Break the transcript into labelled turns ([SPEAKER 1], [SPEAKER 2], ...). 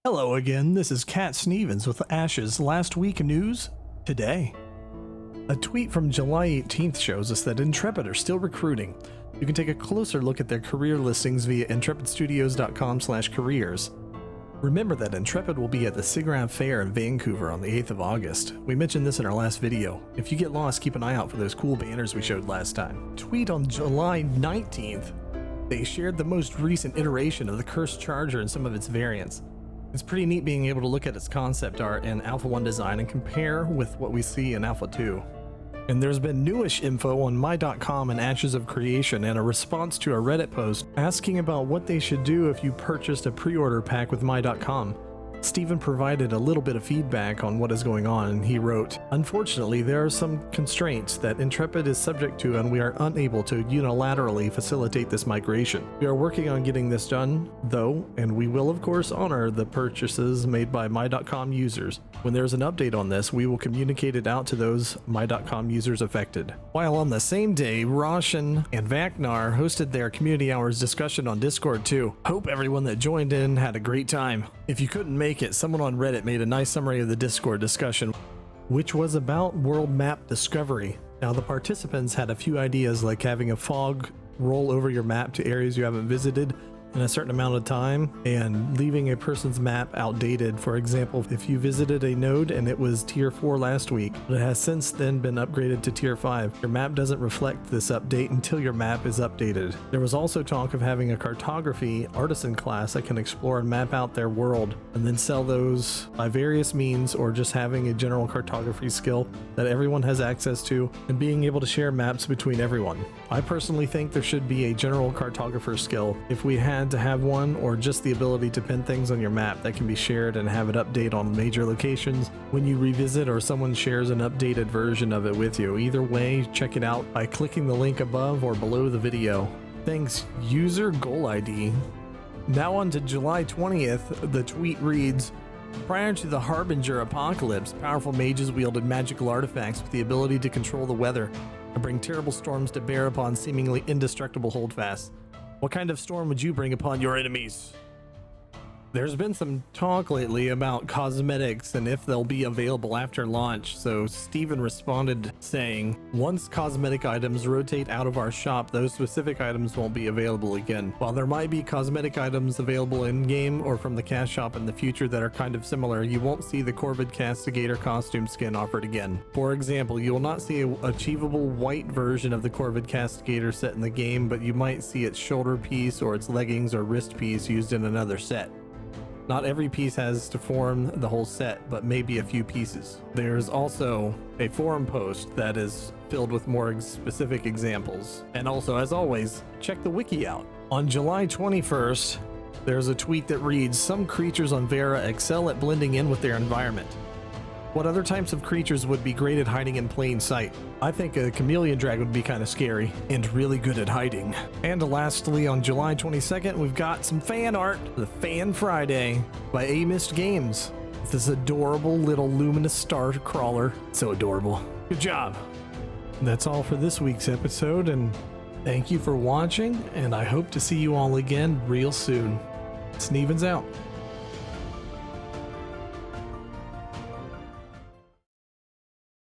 [SPEAKER 1] Hello again, this is Cat Snevens with Ash's Last Week News today. A tweet from July 18th shows us that Intrepid are still recruiting. You can take a closer look at their career listings via intrepidstudios.com/careers. Remember that Intrepid will be at the SIGGRAPH Fair in Vancouver on the 8th of August. We mentioned this in our last video. If you get lost, keep an eye out for those cool banners we showed last time. Tweet on July 19th, they shared the most recent iteration of the Cursed Charger and some of its variants. It's pretty neat being able to look at its concept art in Alpha 1 design and compare with what we see in Alpha 2. And there's been newish info on my.com and Ashes of Creation and a response to a Reddit post asking about what they should do if you purchased a pre-order pack with my.com. Steven provided a little bit of feedback on what is going on, and he wrote, "Unfortunately, there are some constraints that Intrepid is subject to, and we are unable to unilaterally facilitate this migration. We are working on getting this done, though, and we will of course honor the purchases made by my.com users. When there's an update on this, we will communicate it out to those my.com users affected." While on the same day, Roshan and Vaknar hosted their community hours discussion on Discord too. Hope everyone that joined in had a great time. If you couldn't make it, someone on Reddit made a nice summary of the Discord discussion, which was about world map discovery. Now, the participants had a few ideas, like having a fog roll over your map to areas you haven't visited in a certain amount of time, and leaving a person's map outdated. For example, if you visited a node and it was tier 4 last week, but it has since then been upgraded to tier 5, your map doesn't reflect this update until your map is updated. There was also talk of having a cartography artisan class that can explore and map out their world and then sell those by various means, or just having a general cartography skill that everyone has access to and being able to share maps between everyone. I personally think there should be a general cartographer skill if we had to have one, or just the ability to pin things on your map that can be shared and have it update on major locations when you revisit, or someone shares an updated version of it with you. Either way, check it out by clicking the link above or below the video. Thanks, user goal ID. Now on to July 20th, the tweet reads, "Prior to the Harbinger apocalypse, powerful mages wielded magical artifacts with the ability to control the weather and bring terrible storms to bear upon seemingly indestructible holdfasts. What kind of storm would you bring upon your enemies?" There's been some talk lately about cosmetics and if they'll be available after launch, so Steven responded saying, "Once cosmetic items rotate out of our shop, those specific items won't be available again. While there might be cosmetic items available in-game or from the cash shop in the future that are kind of similar, you won't see the Corvid Castigator costume skin offered again. For example, you will not see an achievable white version of the Corvid Castigator set in the game, but you might see its shoulder piece or its leggings or wrist piece used in another set. Not every piece has to form the whole set, but maybe a few pieces." There's also a forum post that is filled with more specific examples. And also, as always, check the wiki out. On July 21st, there's a tweet that reads, "Some creatures on Vera excel at blending in with their environment. What other types of creatures would be great at hiding in plain sight? I think a chameleon dragon would be kind of scary and really good at hiding." And lastly, on July 22nd, we've got some fan art, the Fan Friday by A-Mist Games. This adorable little luminous star crawler. So adorable. Good job. That's all for this week's episode, and thank you for watching, and I hope to see you all again real soon. Snevens out.